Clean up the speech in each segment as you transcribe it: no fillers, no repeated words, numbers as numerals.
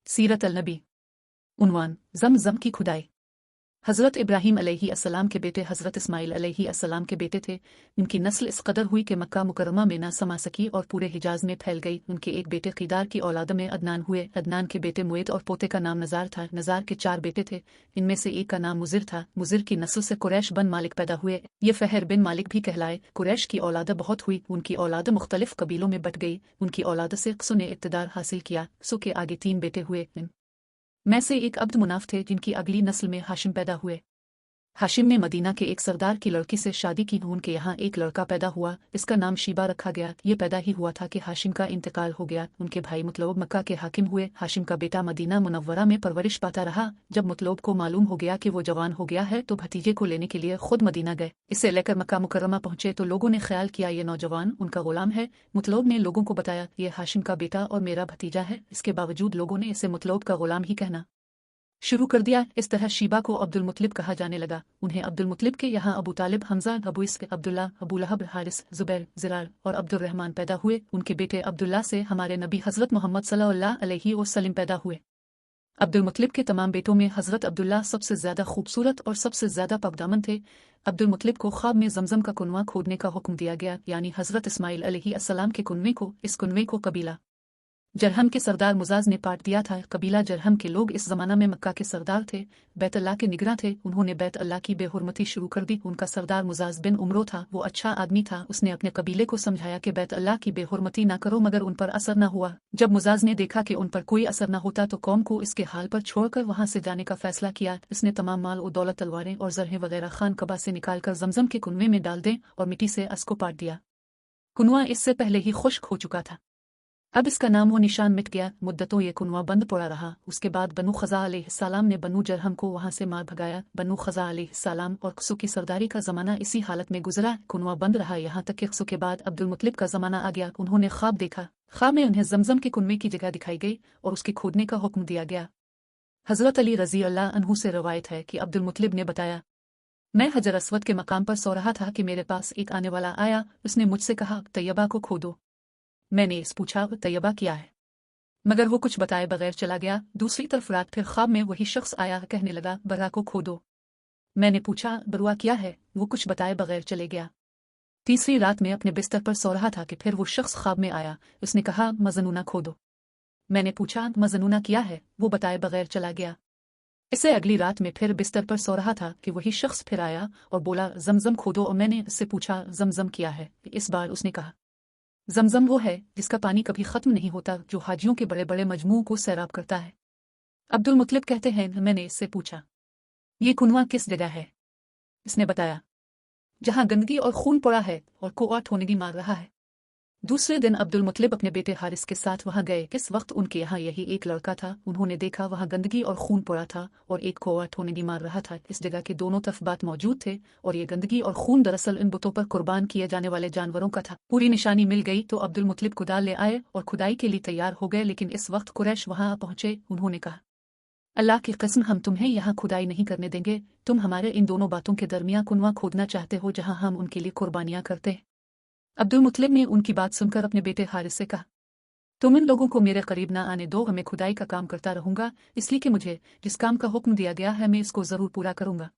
सीरत अल-नबी। उन्वान ज़म की खुदाई। हज़रत इब्राहीम अलैहिस्सलाम के बेटे हज़रत इस्माइल अलैहिस्सलाम के बेटे थे। उनकी नस्ल इस कदर हुई कि मक्का मुकर्रमा में ना समा सकी और पूरे हिजाज में फैल गई। उनके एक बेटे क़ीदार की औलाद में अदनान हुए। अदनान के बेटे मुएत और पोते का नाम नज़ार था। नज़ार के 4 बेटे थे, इनमें से एक का नाम मुज़िर था। मुज़िर की नस्ल से कुरैश बन मालिक पैदा हुए। ये फ़हर बिन मालिक भी कहलाए। कुरैश की औलाद बहुत हुई, उनकी औलाद मुख्तलिफ कबीलों में बट गई। उनकी औलाद से क़ुसु ने इक़्तिदार हासिल किया। क़ुसु के आगे 3 बेटे हुए, में से एक अब्द मुनाफ थे, जिनकी अगली नस्ल में हाशिम पैदा हुए। हाशिम ने मदीना के एक सरदार की लड़की से शादी की। उनके यहाँ एक लड़का पैदा हुआ, इसका नाम शीबा रखा गया। ये पैदा ही हुआ था कि हाशिम का इंतकाल हो गया। उनके भाई मुतलब मक्का के हाकिम हुए। हाशिम का बेटा मदीना मुनव्वरा में परवरिश पाता रहा। जब मुतलब को मालूम हो गया कि वो जवान हो गया है तो भतीजे को लेने के लिए खुद मदीना गए। इसे लेकर मक्का मुकर्रमा पहुंचे तो लोगों ने ख्याल किया ये नौजवान उनका गुलाम है। मुतलब ने लोगों को बताया ये हाशिम का बेटा और मेरा भतीजा है। इसके बावजूद लोगों ने इसे मुतलब का गुलाम ही कहना शुरू कर दिया। इस तरह शीबा को अब्दुल मुतलिब कहा जाने लगा। उन्हें अब्दुल मुतलिब के यहाँ अबू तालिब, हमजा, अबू इस्क, अब्दुल्ला, अबू लहब, हारिस, जुबैर, ज़िरार और अब्दुल रहमान पैदा हुए। उनके बेटे अब्दुल्ला से हमारे नबी हज़रत मोहम्मद सल्लल्लाहु अलैहि वसल्लम पैदा हुए। अब्दुल मुतलिब के तमाम बेटों में हज़रत अब्दुल्ला सबसे ज़्यादा खूबसूरत और सबसे ज़्यादा पाकदामन थे। अब्दुल मुतलिब को ख्वाब में ज़मज़म का कुनवा खोदने का हुक्म दिया गया, यानी हज़रत इस्माइल अलैहिस्सलाम के कुनवे को। इस कुनवे को कबीला जरहम के सरदार मुजाज ने पाट दिया था। कबीला जरहम के लोग इस ज़माना में मक्का के सरदार थे, बैत अल्लाह के निगरां थे। उन्होंने बैत अल्लाह की बेहुरमती शुरू कर दी। उनका सरदार मुजाज बिन उमरो था, वो अच्छा आदमी था। उसने अपने कबीले को समझाया कि बैत अल्लाह की बेहुरमती ना करो, मगर उन पर असर न हुआ। जब मुजाज ने देखा कि उन पर कोई असर न होता तो कौम को इसके हाल पर छोड़कर वहां से जाने का फैसला किया। इसने तमाम माल और दौलत, तलवारें और जरहें वगैरह खान कबा से निकालकर जमजम के कुनवे में डाल दें और मिट्टी से असको पाट दिया। कुनवा इससे पहले ही खुश्क हो चुका था, अब इसका नाम वो निशान मिट गया। मुद्दतों ये कुनवा बंद पड़ा रहा। उसके बाद बनु खज़ा अलैहिस्सलाम ने बनु जरहम को वहां से मार भगाया। बनु खज़ा अलैहिस्सलाम और क़ुसु की सरदारी का ज़माना इसी हालत में गुजरा। कुनवा बंद रहा यहाँ तक कि क़ुसु के बाद अब्दुल मुतलिब का ज़माना आ गया। उन्होंने ख्वाब देखा। ख्वाब में उन्हें जमजम के कुनवे की जगह दिखाई गई और उसके खोदने का हुक्म दिया गया। हज़रत अली रज़ी अल्लाह अन्हु से रवायत है कि अब्दुल मुतलिब ने बताया, मैं हजर अस्वद के मकाम पर सो रहा था कि मेरे पास एक आने वाला आया। उसने मुझसे कहा, तैयबा को खोदो। मैंने इस पूछा, तैयबा क्या है? मगर वो कुछ बताए बगैर चला गया। दूसरी तरफ रात फिर ख्वाब में वही शख्स आया, कहने लगा, बरा को खोदो। मैंने पूछा, बरुआ क्या है? वो कुछ बताए बगैर चले गया। तीसरी रात में अपने बिस्तर पर सो रहा था कि फिर वो शख्स ख्वाब में आया। उसने कहा, मजनूना खोदो। मैंने पूछा, मजनूना क्या है? वो बताए बगैर चला गया। इससे अगली रात में फिर बिस्तर पर सो रहा था कि वही शख्स फिर आया और बोला, जमजम खोदो। और मैंने उससे पूछा, जमजम क्या है? इस बार उसने कहा, जमजम वो है जिसका पानी कभी खत्म नहीं होता, जो हाजियों के बड़े बड़े मजमू को सैराब करता है। अब्दुल मुतलिब कहते हैं, मैंने इससे पूछा, ये कुनवा किस जगह है? इसने बताया, जहां गंदगी और खून पड़ा है और कोआ ठोनगी मार रहा है। दूसरे दिन अब्दुल मुतलिब अपने बेटे हारिस के साथ वहां गए। किस वक्त उनके यहाँ यही एक लड़का था। उन्होंने देखा वहां गंदगी और खून पड़ा था और एक कौवा ठोनगी मार रहा था। इस जगह के दोनों तरफ बात मौजूद थे और ये गंदगी और खून दरअसल इन बुतों पर कुर्बान किए जाने वाले जानवरों का था। पूरी निशानी मिल गई तो अब्दुल मुतलिब कुदाल ले आए और खुदाई के लिए तैयार हो गए। लेकिन इस वक्त कुरैश वहां पहुंचे। उन्होंने कहा, अल्लाह की कसम, हम तुम्हें यहाँ खुदाई नहीं करने देंगे। तुम हमारे इन दोनों बातों के दरमियान कुनवा खोदना चाहते हो जहाँ हम उनके लिए कुर्बानियां करते हैं। अब्दुल मुतलिब ने उनकी बात सुनकर अपने बेटे हारिस से कहा, तुम इन लोगों को मेरे करीब ना आने दो। मैं खुदाई का काम करता रहूंगा, इसलिए कि मुझे जिस काम का हुक्म दिया गया है मैं इसको जरूर पूरा करूंगा।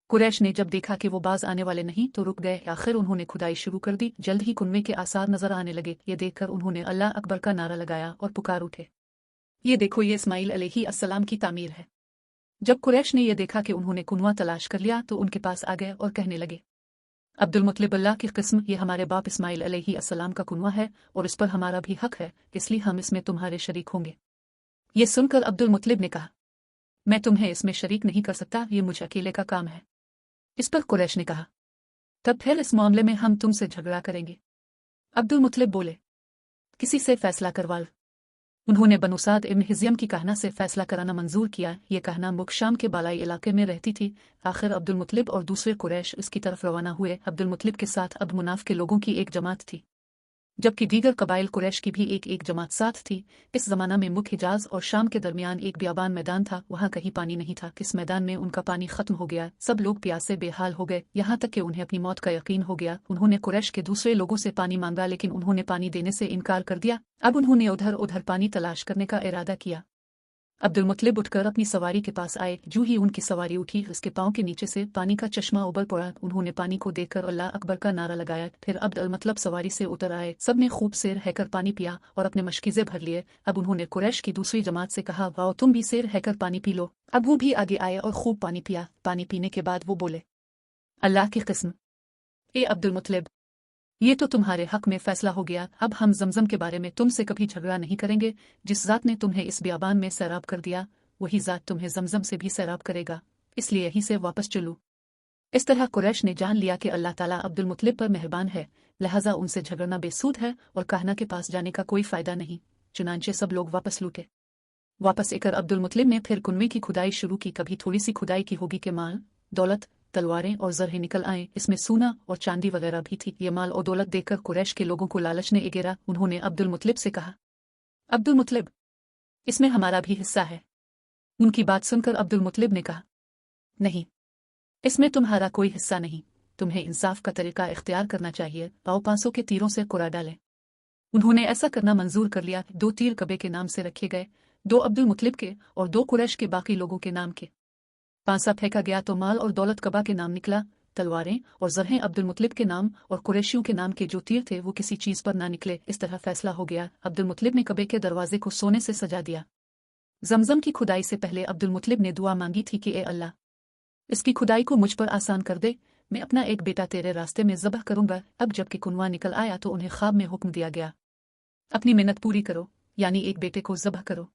कुरैश ने जब देखा कि वो बाज आने वाले नहीं तो रुक गए। आखिर उन्होंने खुदाई शुरू कर दी। जल्द ही कुनवे के आसार नजर आने लगे। ये देखकर उन्होंने अल्लाह अकबर का नारा लगाया और पुकार उठे, ये देखो, ये इस्माइल अलैहिस्सलाम की तामीर है। जब कुरैश ने यह देखा कि उन्होंने कुनवा तलाश कर लिया तो उनके पास आ गए और कहने लगे, अब्दुल मुतलिब, अल्लाह की किस्म, ये हमारे बाप इस्माइल अलैहिस्सलाम का कुनवा है और इस पर हमारा भी हक है, इसलिए हम इसमें तुम्हारे शरीक होंगे। ये सुनकर अब्दुल मुतलिब ने कहा, मैं तुम्हें इसमें शरीक नहीं कर सकता, ये मुझ अकेले का काम है। इस पर कुरैश ने कहा, तब फिर इस मामले में हम तुमसे झगड़ा करेंगे। अब्दुल मुतलिब बोले, किसी से फैसला करवा लो। उन्होंने बनु साद इब्न हिज़्यम की कहना से फैसला कराना मंजूर किया। ये कहना मुकशाम के बालाई इलाके में रहती थी। आखिर अब्दुल मुतलिब और दूसरे कुरैश उसकी तरफ रवाना हुए। अब्दुल मुतलिब के साथ अब्द मुनाफ के लोगों की एक जमात थी, जबकि दीगर कबाइल कुरैश की भी एक जमात साथ थी। इस जमाना में मुख्य हिजाज और शाम के दरमियान एक बियाबान मैदान था। वहां कहीं पानी नहीं था। इस मैदान में उनका पानी खत्म हो गया। सब लोग प्यासे बेहाल हो गए, यहाँ तक कि उन्हें अपनी मौत का यकीन हो गया। उन्होंने कुरैश के दूसरे लोगों से पानी मांगा, लेकिन उन्होंने पानी देने से इनकार कर दिया। अब उन्होंने उधर उधर पानी तलाश करने का इरादा किया। अब्दुल मुत्तलिब उठकर अपनी सवारी के पास आए। जो ही उनकी सवारी उठी, उसके पांव के नीचे से पानी का चश्मा उबल पड़ा। उन्होंने पानी को देखकर अल्लाह अकबर का नारा लगाया। फिर अब्दुल मुत्तलिब सवारी से उतर आए। सब ने खूब सिर हैकर पानी पिया और अपने मशकीज़े भर लिए। अब उन्होंने कुरैश की दूसरी जमात से कहा, वाओ, तुम भी सिर हैकर पानी पी लो। अब वो भी आगे आए और खूब पानी पिया। पानी पीने के बाद वो बोले, अल्लाह की कसम, ए अब्दुल मुत्तलिब, ये तो तुम्हारे हक में फैसला हो गया। अब हम जमजम के बारे में तुमसे कभी झगड़ा नहीं करेंगे। जिस ज़ात ने तुम्हें इस बियाबान में सैराब कर दिया, वही ज़ात तुम्हें जमजम से भी सैराब करेगा। इसलिए यहीं से वापस चलो। इस तरह कुरैश ने जान लिया कि अल्लाह ताला अब्दुल मुत्तलिब पर मेहरबान है, लिहाजा उनसे झगड़ना बेसूद है और कहना के पास जाने का कोई फ़ायदा नहीं। चुनांचे सब लोग वापस लूटे। वापस आकर अब्दुल मुत्तलिब ने फिर कुनवे की खुदाई शुरू की। कभी थोड़ी सी खुदाई की होगी कि माल, दौलत, तलवारें और जरहे निकल आए। इसमें सोना और चांदी वगैरह भी थी। ये माल और दौलत देखकर कुरैश के लोगों को लालच ने एगेरा। उन्होंने अब्दुल मुत्तलिब से कहा, अब्दुल मुत्तलिब, इसमें हमारा भी हिस्सा है। उनकी बात सुनकर अब्दुल मुत्तलिब ने कहा, नहीं, इसमें तुम्हारा कोई हिस्सा नहीं। तुम्हें इंसाफ का तरीका इख्तियार करना चाहिए। पाँव 500 के तीरों से कुरा डालें। उन्होंने ऐसा करना मंजूर कर लिया। 2 तीर कबे के नाम से रखे गए, 2 अब्दुल मुत्तलिब के और 2 कुरैश के बाकी लोगों के नाम के। पांसा फेंका गया तो माल और दौलत कबा के नाम निकला। तलवारें और जरहें अब्दुल मुत्तलिब के नाम और कुरैशियों के नाम के जो तीर थे वो किसी चीज पर ना निकले। इस तरह फैसला हो गया। अब्दुल मुत्तलिब ने कबे के दरवाजे को सोने से सजा दिया। जमजम की खुदाई से पहले अब्दुल मुत्तलिब ने दुआ मांगी थी कि ए अल्लाह, इसकी खुदाई को मुझ पर आसान कर दे। मैं अपना एक बेटा तेरे रास्ते में ज़बह करूंगा। अब जबकि कुनवा निकल आया तो उन्हें ख्वाब में हुक्म दिया गया, अपनी मिन्नत पूरी करो, यानी एक बेटे को ज़बह करो।